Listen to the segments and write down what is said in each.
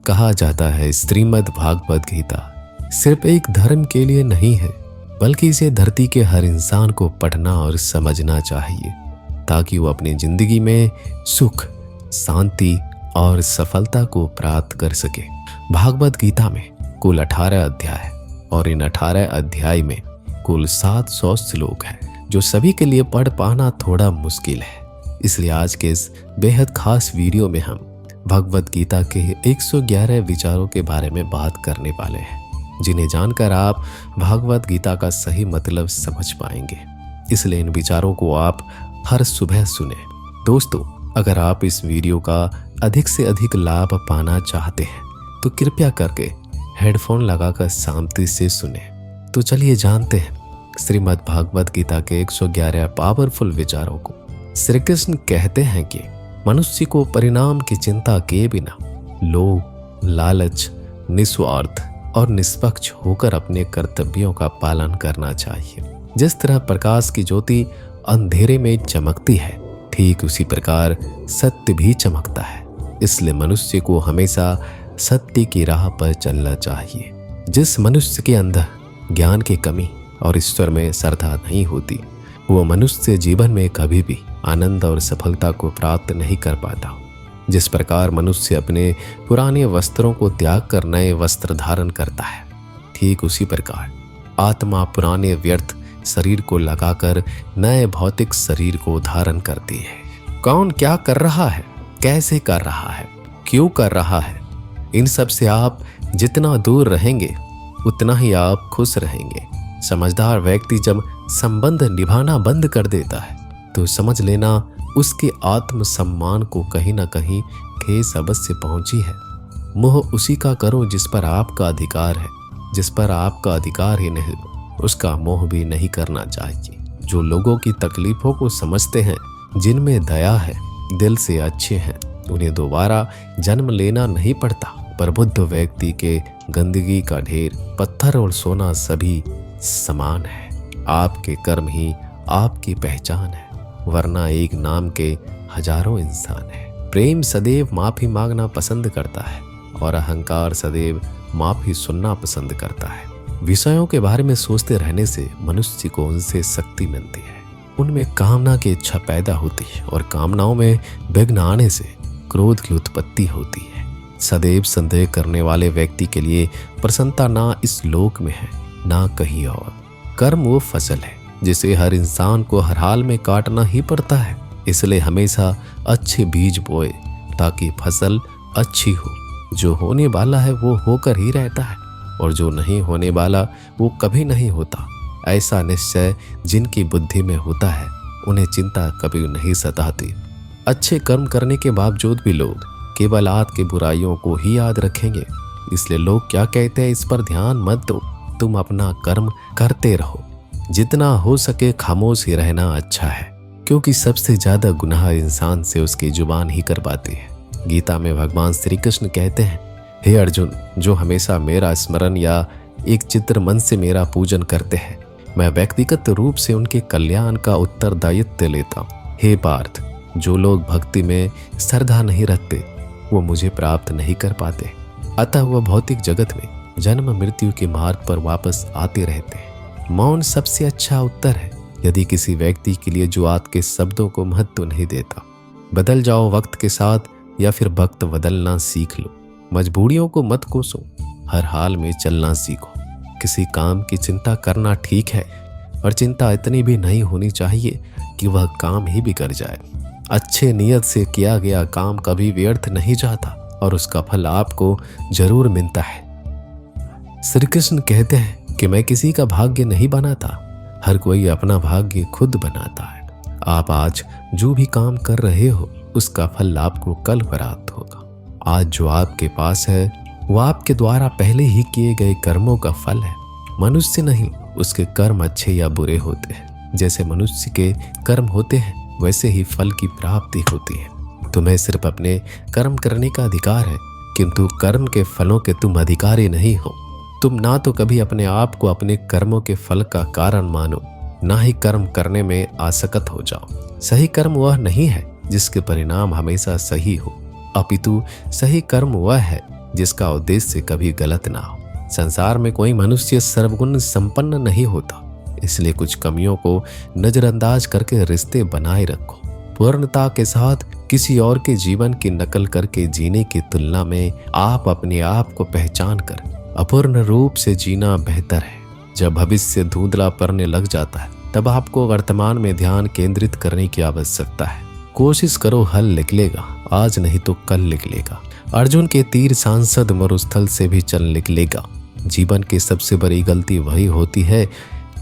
कहा जाता है श्रीमद् भागवत गीता सिर्फ एक धर्म के लिए नहीं है, बल्कि इसे धरती के हर इंसान को पढ़ना और समझना चाहिए ताकि वो अपनी जिंदगी में सुख, शांति और सफलता को प्राप्त कर सके। भागवत गीता में कुल 18 अध्याय है और इन 18 अध्याय में कुल 700 श्लोक है, जो सभी के लिए पढ़ पाना थोड़ा मुश्किल है। इसलिए आज के इस बेहद खास वीडियो में हम भगवत गीता के 111 विचारों के बारे में बात करने वाले हैं, जिन्हें जानकर आप भगवत गीता का सही मतलब समझ पाएंगे। इसलिए इन विचारों को आप हर सुबह सुने। दोस्तों, अगर आप इस वीडियो का अधिक से अधिक लाभ पाना चाहते हैं तो कृपया करके हेडफोन लगाकर शांति से सुने। तो चलिए जानते हैं श्रीमद् भागवत गीता के 111 पावरफुल विचारों को। श्री कृष्ण कहते हैं कि मनुष्य को परिणाम की चिंता किए बिना लोभ, लालच, निस्वार्थ और निष्पक्ष होकर अपने कर्तव्यों का पालन करना चाहिए। जिस तरह प्रकाश की ज्योति अंधेरे में चमकती है, ठीक उसी प्रकार सत्य भी चमकता है। इसलिए मनुष्य को हमेशा सत्य की राह पर चलना चाहिए। जिस मनुष्य के अंदर ज्ञान की कमी और ईश्वर में श्रद्धा नहीं होती, वो मनुष्य जीवन में कभी भी आनंद और सफलता को प्राप्त नहीं कर पाता। जिस प्रकार मनुष्य अपने पुराने वस्त्रों को त्याग कर नए वस्त्र धारण करता है, ठीक उसी प्रकार आत्मा पुराने व्यर्थ शरीर को लगाकर नए भौतिक शरीर को धारण करती है। कौन क्या कर रहा है, कैसे कर रहा है, क्यों कर रहा है, इन सब से आप जितना दूर रहेंगे उतना ही आप खुश रहेंगे। समझदार व्यक्ति जब संबंध निभाना बंद कर देता है तो समझ लेना उसके आत्म सम्मान को कहीं ना कहीं ठेस अवश्य पहुंची है। मोह उसी का करो जिस पर आपका अधिकार है, जिस पर आपका अधिकार ही नहीं उसका मोह भी नहीं करना चाहिए। जो लोगों की तकलीफों को समझते हैं, जिनमें दया है, दिल से अच्छे हैं, उन्हें दोबारा जन्म लेना नहीं पड़ता। पर बुद्ध व्यक्ति के गंदगी का ढेर, पत्थर और सोना सभी समान है। आपके कर्म ही आपकी पहचान है, वरना एक नाम के हजारों इंसान है। प्रेम सदैव माफी मांगना पसंद करता है और अहंकार सदैव माफी सुनना पसंद करता है। विषयों के बारे में सोचते रहने से मनुष्य को उनसे शक्ति मिलती है, उनमें कामना की इच्छा पैदा होती है और कामनाओं में विघ्न आने से क्रोध की उत्पत्ति होती है। सदैव संदेह करने वाले व्यक्ति के लिए प्रसन्नता ना इस लोक में है ना कहीं और। कर्म वो फसल है जिसे हर इंसान को हर हाल में काटना ही पड़ता है। इसलिए हमेशा अच्छे बीज बोए ताकि फसल अच्छी हो। जो होने वाला है वो होकर ही रहता है और जो नहीं होने वाला वो कभी नहीं होता। ऐसा निश्चय जिनकी बुद्धि में होता है, उन्हें चिंता कभी नहीं सताती। अच्छे कर्म करने के बावजूद भी लोग केवल आज की बुराइयों को ही याद रखेंगे। इसलिए लोग क्या कहते हैं इस पर ध्यान मत दो, तुम अपना कर्म करते रहो। जितना हो सके खामोश ही रहना अच्छा है, क्योंकि सबसे ज्यादा गुनाह इंसान से उसकी जुबान ही करवाती है। गीता में भगवान श्री कृष्ण कहते हैं, हे अर्जुन, जो हमेशा मेरा स्मरण या एक चित्र मन से मेरा पूजन करते हैं, मैं व्यक्तिगत रूप से उनके कल्याण का उत्तरदायित्व लेता हूँ। हे पार्थ, जो लोग भक्ति में श्रद्धा नहीं रखते वो मुझे प्राप्त नहीं कर पाते, अतः वह भौतिक जगत में जन्म मृत्यु के मार्ग पर वापस आते रहते हैं। मौन सबसे अच्छा उत्तर है यदि किसी व्यक्ति के लिए जो आपके शब्दों को महत्व नहीं देता। बदल जाओ वक्त के साथ या फिर वक्त बदलना सीख लो। मजबूरियों को मत कोसो, हर हाल में चलना सीखो। किसी काम की चिंता करना ठीक है, और चिंता इतनी भी नहीं होनी चाहिए कि वह काम ही बिगड़ जाए। अच्छे नियत से किया गया काम कभी व्यर्थ नहीं जाता और उसका फल आपको जरूर मिलता है। श्री कृष्ण कहते हैं कि मैं किसी का भाग्य नहीं बनाता, हर कोई अपना भाग्य खुद बनाता है। आप आज जो भी काम कर रहे हो उसका फल आपको कल प्राप्त होगा। आज जो आपके पास है वो आपके द्वारा पहले ही किए गए कर्मों का फल है। मनुष्य नहीं, उसके कर्म अच्छे या बुरे होते हैं। जैसे मनुष्य के कर्म होते हैं वैसे ही फल की प्राप्ति होती है। तुम्हें सिर्फ अपने कर्म करने का अधिकार है, किंतु कर्म के फलों के तुम अधिकारी नहीं हो। तुम ना तो कभी अपने आप को अपने कर्मों के फल का कारण मानो, ना ही कर्म करने में आसक्त हो जाओ। सही कर्म वह नहीं है जिसके परिणाम हमेशा सही हो, अपितु सही कर्म वह है जिसका उद्देश्य कभी गलत ना हो। संसार में कोई मनुष्य सर्वगुण संपन्न नहीं होता, इसलिए कुछ कमियों को नजरअंदाज करके रिश्ते बनाए रखो। पूर्णता के साथ किसी और के जीवन की नकल करके जीने की तुलना में आप अपने आप को पहचान कर अपूर्ण रूप से जीना बेहतर है। जब भविष्य धुंधला पड़ने लग जाता है तब आपको वर्तमान में ध्यान केंद्रित करने की आवश्यकता है। कोशिश करो, हल निकलेगा, आज नहीं तो कल निकलेगा। अर्जुन के तीर सांसद मरुस्थल से भी चल निकलेगा। जीवन की सबसे बड़ी गलती वही होती है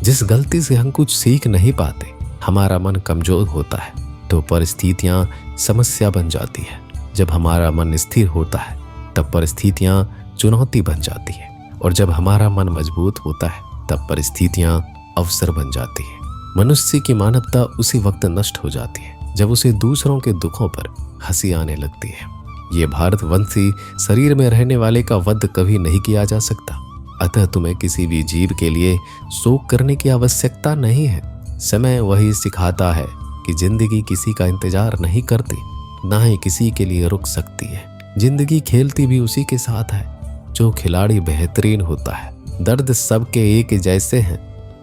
जिस गलती से हम कुछ सीख नहीं पाते। हमारा मन कमजोर होता है तो परिस्थितियां समस्या बन जाती है। जब हमारा मन स्थिर होता है तब परिस्थितियां चुनौती बन जाती है, और जब हमारा मन मजबूत होता है तब परिस्थितियां अवसर बन जाती है। मनुष्य की मानवता उसी वक्त नष्ट हो जाती है जब उसे दूसरों के दुखों पर हंसी आने लगती है। ये भारतवंशी शरीर में रहने वाले का वध कभी नहीं किया जा सकता, अतः तुम्हें किसी भी जीव के लिए शोक करने की आवश्यकता नहीं है। समय वही सिखाता है कि जिंदगी किसी का इंतजार नहीं करती, ना ही किसी के लिए रुक सकती है। जिंदगी खेलती भी उसी के साथ है जो खिलाड़ी बेहतरीन होता है। दर्द सबके एक जैसे हैं,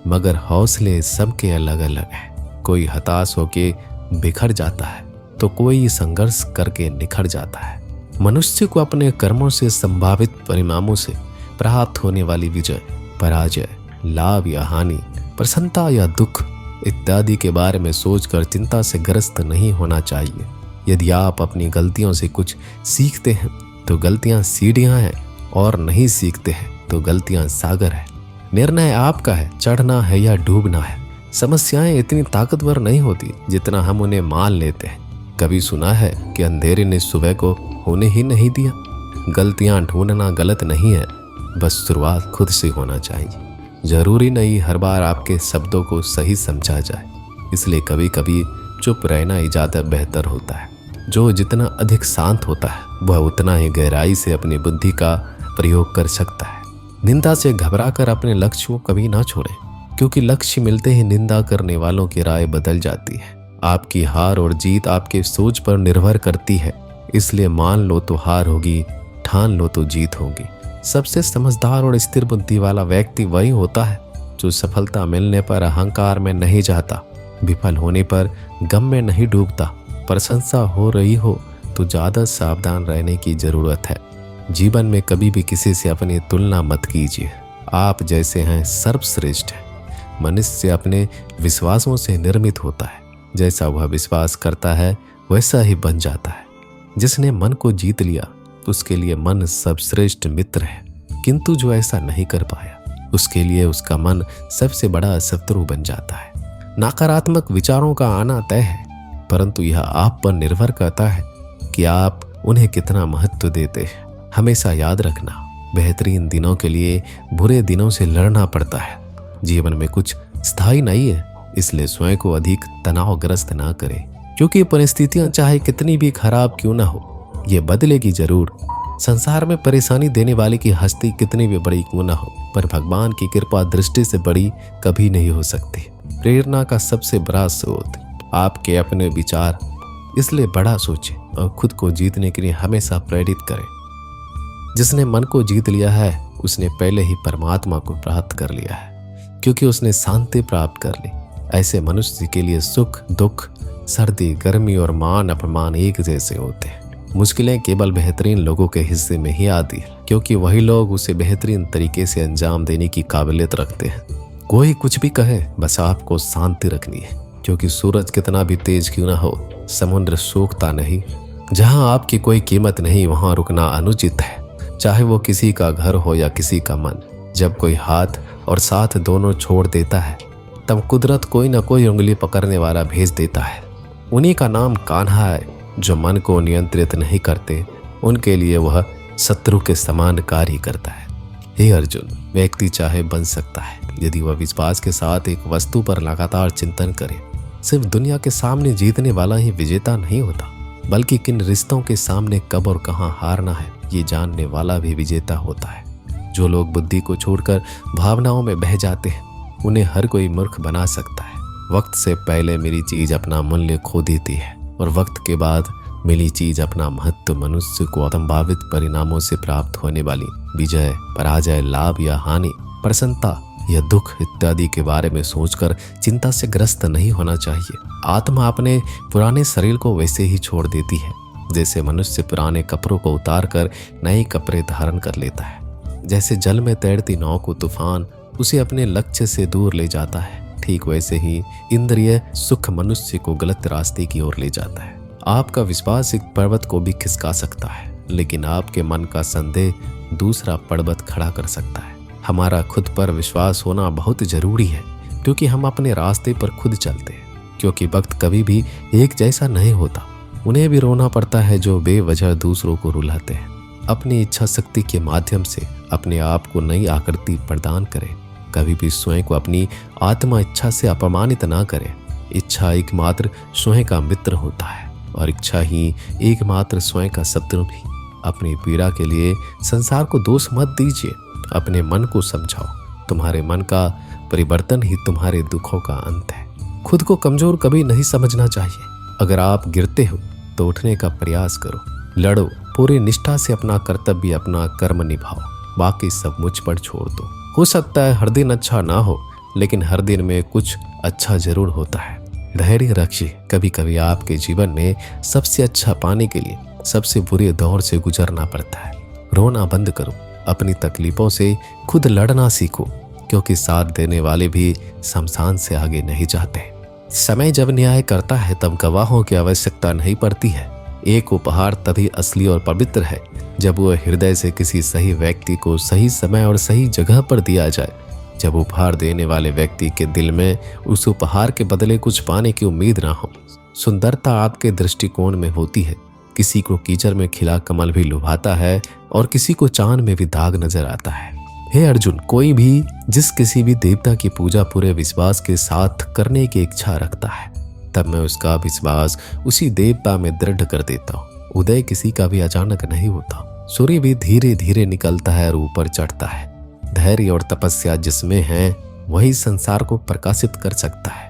मगर हौसले सबके अलग अलग हैं। कोई हताश होके बिखर जाता है तो कोई संघर्ष करके निखर जाता है। मनुष्य को अपने कर्मों से संभावित परिणामों से प्राप्त होने वाली विजय, पराजय, लाभ या हानि, प्रसन्नता या दुख इत्यादि के बारे में सोचकर चिंता से ग्रस्त नहीं होना चाहिए। यदि आप अपनी गलतियों से कुछ सीखते हैं तो गलतियां सीढ़ियां हैं, और नहीं सीखते हैं तो गलतियां सागर है। निर्णय आपका है, चढ़ना है या डूबना है। समस्याएं इतनी ताकतवर नहीं होती जितना हम उन्हें मान लेते हैं। कभी सुना है कि अंधेरे ने सुबह को होने ही नहीं दिया। गलतियां ढूंढना गलत नहीं है, बस शुरुआत खुद से होना चाहिए। जरूरी नहीं हर बार आपके शब्दों को सही समझा जाए, इसलिए कभी कभी चुप रहना ही ज़्यादा बेहतर होता है। जो जितना अधिक शांत होता है वह उतना ही गहराई से अपनी बुद्धि का प्रयोग कर सकता है। निंदा से घबराकर अपने लक्ष्य को कभी ना छोड़ें, क्योंकि लक्ष्य मिलते ही निंदा करने वालों की राय बदल जाती है। आपकी हार और जीत आपके सोच पर निर्भर करती है, इसलिए मान लो तो हार होगी, ठान लो तो जीत होगी। सबसे समझदार और स्थिर बुद्धि वाला व्यक्ति वही होता है जो सफलता मिलने पर अहंकार में नहीं जाता, विफल होने पर गम में नहीं डूबता। प्रशंसा हो रही हो तो ज़्यादा सावधान रहने की ज़रूरत है। जीवन में कभी भी किसी से अपनी तुलना मत कीजिए। आप जैसे हैं सर्वश्रेष्ठ हैं। मनुष्य अपने विश्वासों से निर्मित होता है। जैसा वह विश्वास करता है वैसा ही बन जाता है। जिसने मन को जीत लिया उसके लिए मन सर्वश्रेष्ठ मित्र है, किंतु जो ऐसा नहीं कर पाया उसके लिए उसका मन सबसे बड़ा शत्रु बन जाता है। नकारात्मक विचारों का आना तय है, परंतु यह आप पर निर्भर करता है कि आप उन्हें कितना महत्व देते हैं। हमेशा याद रखना, बेहतरीन दिनों के लिए बुरे दिनों से लड़ना पड़ता है। जीवन में कुछ स्थायी नहीं है, इसलिए स्वयं को अधिक तनावग्रस्त ना करें, क्योंकि परिस्थितियां चाहे कितनी भी खराब क्यों ना हो ये बदलेगी जरूर। संसार में परेशानी देने वाले की हस्ती कितनी भी बड़ी क्यों ना हो, पर भगवान की कृपा दृष्टि से बड़ी कभी नहीं हो सकती। प्रेरणा का सबसे बड़ा स्रोत आपके अपने विचार, इसलिए बड़ा सोचें और खुद को जीतने के लिए हमेशा प्रेरित करें। जिसने मन को जीत लिया है उसने पहले ही परमात्मा को प्राप्त कर लिया है, क्योंकि उसने शांति प्राप्त कर ली। ऐसे मनुष्य के लिए सुख दुख, सर्दी गर्मी और मान अपमान एक जैसे होते हैं। मुश्किलें केवल बेहतरीन लोगों के हिस्से में ही आती है, क्योंकि वही लोग उसे बेहतरीन तरीके से अंजाम देने की काबिलियत रखते हैं। कोई कुछ भी कहे, बस आपको शांति रखनी है, क्योंकि सूरज कितना भी तेज क्यों ना हो समुद्र सूखता नहीं। जहां आपकी कोई कीमत नहीं वहां रुकना अनुचित है, चाहे वो किसी का घर हो या किसी का मन। जब कोई हाथ और साथ दोनों छोड़ देता है तब कुदरत कोई ना कोई उंगली पकड़ने वाला भेज देता है। उन्हीं का नाम कान्हा है। जो मन को नियंत्रित नहीं करते उनके लिए वह शत्रु के समान कार्य करता है। हे अर्जुन, व्यक्ति चाहे बन सकता है यदि वह विश्वास के साथ एक वस्तु पर लगातार चिंतन करे। सिर्फ दुनिया के सामने जीतने वाला ही विजेता नहीं होता, बल्कि किन रिश्तों के सामने कब और कहां हारना है ये जानने वाला भी विजेता होता है। जो लोग बुद्धि को छोड़कर भावनाओं में बह जाते हैं उन्हें हर कोई मूर्ख बना सकता है। वक्त से पहले मेरी चीज अपना मूल्य खो देती है और वक्त के बाद मिली चीज अपना महत्व मनुष्य को असंभावित परिणामों से प्राप्त होने वाली विजय, पराजय, लाभ या हानि, प्रसन्नता या दुख इत्यादि के बारे में सोचकर चिंता से ग्रस्त नहीं होना चाहिए। आत्मा अपने पुराने शरीर को वैसे ही छोड़ देती है जैसे मनुष्य पुराने कपड़ों को उतार कर नए कपड़े धारण कर लेता है। जैसे जल में तैरती नाव को तूफान उसे अपने लक्ष्य से दूर ले जाता है, ठीक वैसे ही इंद्रिय सुख मनुष्य को गलत रास्ते की ओर ले जाता है। आपका विश्वास एक पर्वत को भी खिसका सकता है, लेकिन आपके मन का संदेह दूसरा पर्वत खड़ा कर सकता है। हमारा खुद पर विश्वास होना बहुत जरूरी है, क्योंकि हम अपने रास्ते पर खुद चलते हैं। क्योंकि वक्त कभी भी एक जैसा नहीं होता। उन्हें भी रोना पड़ता है जो बेवजह दूसरों को रुलाते हैं। अपनी इच्छा शक्ति के माध्यम से अपने आप को नई आकृति प्रदान करें। कभी भी स्वयं को अपनी आत्मा इच्छा से अपमानित ना करें। इच्छा एकमात्र स्वयं का मित्र होता है और इच्छा ही एकमात्र स्वयं का शत्रु भी। अपनी पीड़ा के लिए संसार को दोष मत दीजिए, अपने मन को समझाओ। तुम्हारे मन का परिवर्तन ही तुम्हारे दुखों का अंत है। खुद को कमजोर कभी नहीं समझना चाहिए। अगर आप गिरते हो तो उठने का प्रयास करो, लड़ो, पूरी निष्ठा से अपना कर्तव्य, अपना कर्म निभाओ, बाकी सब मुझ पर छोड़ दो। हो सकता है हर दिन अच्छा ना हो, लेकिन हर दिन में कुछ अच्छा जरूर होता है। धैर्य रखिए। कभी कभी आपके जीवन में सबसे अच्छा पाने के लिए सबसे बुरे दौर से गुजरना पड़ता है। रोना बंद करो, अपनी तकलीफों से खुद लड़ना सीखो, क्योंकि साथ देने वाले भी शमशान से आगे नहीं जाते। समय जब न्याय करता है तब गवाहों की आवश्यकता नहीं पड़ती है। एक उपहार तभी असली और पवित्र है जब वह हृदय से किसी सही व्यक्ति को सही समय और सही जगह पर दिया जाए। जब उपहार देने वाले व्यक्ति के दिल में उस उपहार के बदले कुछ पाने की उम्मीद ना हो। सुंदरता आपके दृष्टिकोण में होती है। किसी को कीचड़ में खिला कमल भी लुभाता है और किसी को चांद में भी दाग नजर आता है। हे अर्जुन, कोई भी जिस किसी भी देवता की पूजा पूरे विश्वास के साथ करने की इच्छा रखता है, तब मैं उसका विश्वास उसी देवता में दृढ़ कर देता हूँ। उदय किसी का भी अचानक नहीं होता। सूर्य भी धीरे धीरे निकलता है और ऊपर चढ़ता है। धैर्य और तपस्या जिसमें है वही संसार को प्रकाशित कर सकता है।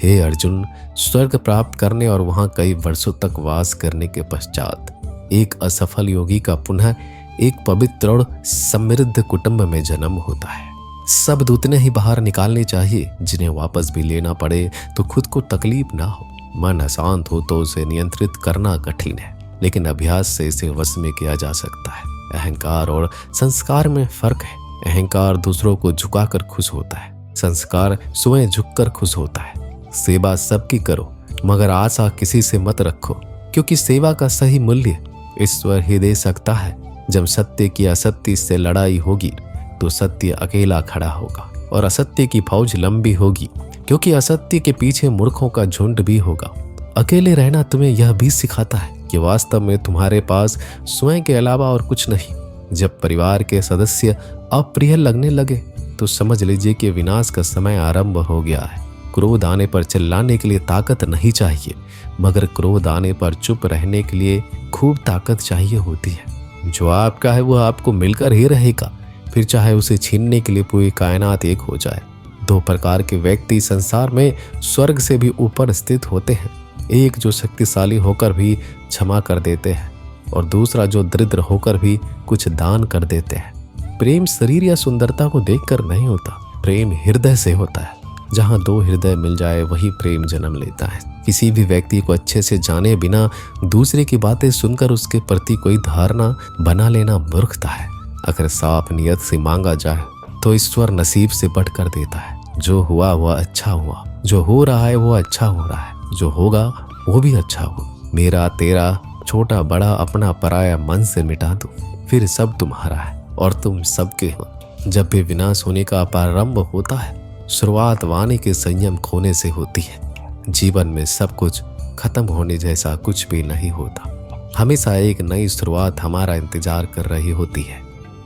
हे अर्जुन, स्वर्ग प्राप्त करने और वहां कई वर्षों तक वास करने के पश्चात एक असफल योगी का पुनः एक पवित्र और समृद्ध कुटुंब में जन्म होता है। शब्द उतने ही बाहर निकालने चाहिए जिन्हें वापस भी लेना पड़े तो खुद को तकलीफ ना हो। मन अशांत हो तो उसे नियंत्रित करना कठिन है, लेकिन अभ्यास से इसे वश में किया जा सकता है। अहंकार और संस्कार में फर्क है। अहंकार दूसरों को झुकाकर खुश होता है, संस्कार स्वयं झुककर खुश होता है। सेवा सबकी करो, मगर आशा किसी से मत रखो, क्योंकि सेवा का सही मूल्य ईश्वर ही दे सकता है। जब सत्य की असत्य से लड़ाई होगी तो सत्य अकेला खड़ा होगा और असत्य की फौज लंबी होगी, क्योंकि असत्य के पीछे मूर्खों का झुंड भी होगा। अकेले रहना तुम्हें यह भी सिखाता है कि वास्तव में तुम्हारे पास स्वयं के अलावा और कुछ नहीं। जब परिवार के सदस्य अप्रिय लगने लगे तो समझ लीजिए कि विनाश का समय आरंभ हो गया है। क्रोध आने पर चिल्लाने के लिए ताकत नहीं चाहिए, मगर क्रोध आने पर चुप रहने के लिए खूब ताकत चाहिए होती है। जो आपका है वो आपको मिलकर ही रहेगा, फिर चाहे उसे छीनने के लिए पूरी कायनात एक हो जाए। दो प्रकार के व्यक्ति संसार में स्वर्ग से भी ऊपर स्थित होते हैं। एक जो शक्तिशाली होकर भी क्षमा कर देते हैं और दूसरा जो दरिद्र होकर भी कुछ दान कर देते हैं। प्रेम शरीर या सुंदरता को देखकर नहीं होता, प्रेम हृदय से होता है। जहाँ दो हृदय मिल जाए वही प्रेम जन्म लेता है। किसी भी व्यक्ति को अच्छे से जाने बिना दूसरे की बातें सुनकर उसके प्रति कोई धारणा बना लेना मूर्खता है। अगर साफ नियत से मांगा जाए तो ईश्वर नसीब से बढ़कर देता है। जो हुआ वह अच्छा हुआ, जो हो रहा है वो अच्छा हो रहा है, जो होगा वो भी अच्छा हो। मेरा तेरा, छोटा बड़ा, अपना पराया मन से मिटा दो, फिर सब तुम्हारा है और तुम सबके हो। जब भी विनाश होने का प्रारंभ होता है, शुरुआत वाणी के संयम खोने से होती है। जीवन में सब कुछ खत्म होने जैसा कुछ भी नहीं होता। हमेशा एक नई शुरुआत हमारा इंतजार कर रही होती है।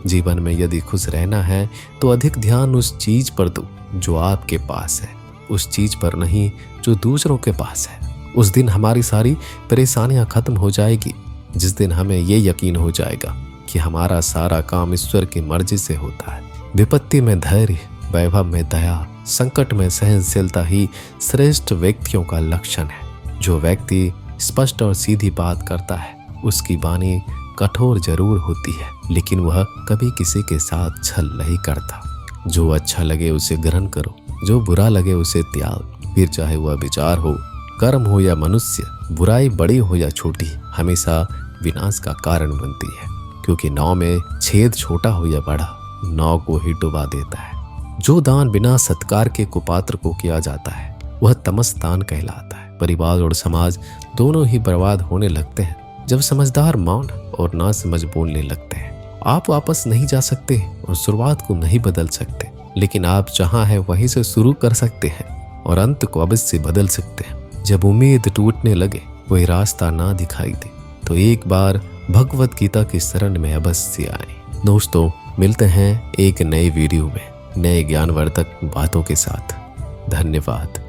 जीवन में यदि खुश रहना है तो अधिक ध्यान उस चीज पर दो जो आपके पास है, उस चीज पर नहीं जो दूसरों के पास है। उस दिन हमारी सारी परेशानियां खत्म हो जाएगी, जिस दिन हमें ये यकीन हो जाएगा कि हमारा सारा काम ईश्वर की मर्जी से होता है। विपत्ति में धैर्य, वैभव में दया, संकट में सहनशीलता ही श्रेष्ठ व्यक्तियों का लक्षण है। जो व्यक्ति स्पष्ट और सीधी बात करता है। उसकी वाणी कठोर जरूर होती है, लेकिन वह कभी किसी के साथ छल नहीं करता। जो अच्छा लगे उसे ग्रहण करो, जो बुरा लगे उसे त्याग। फिर चाहे वह विचार हो, कर्म हो या मनुष्य, बुराई बड़ी हो या छोटी, हमेशा विनाश का कारण बनती है। क्योंकि नाव में छेद छोटा हो या बड़ा, नाव को ही डुबा देता है। जो दान बिना सत्कार के कुपात्र को किया जाता है वह तमस दान कहलाता है। परिवार और समाज दोनों ही बर्बाद होने लगते हैं जब समझदार मौन और ना समझ बोलने लगते हैं। आप वापस नहीं जा सकते और शुरुआत को नहीं बदल सकते, लेकिन आप जहां है वहीं से शुरू कर सकते हैं और अंत को अवश्य बदल सकते हैं। जब उम्मीद टूटने लगे, कोई रास्ता ना दिखाई दे, तो एक बार भगवत गीता की शरण में अवश्य आए। दोस्तों, मिलते हैं एक नए वीडियो में नए ज्ञानवर्धक बातों के साथ। धन्यवाद।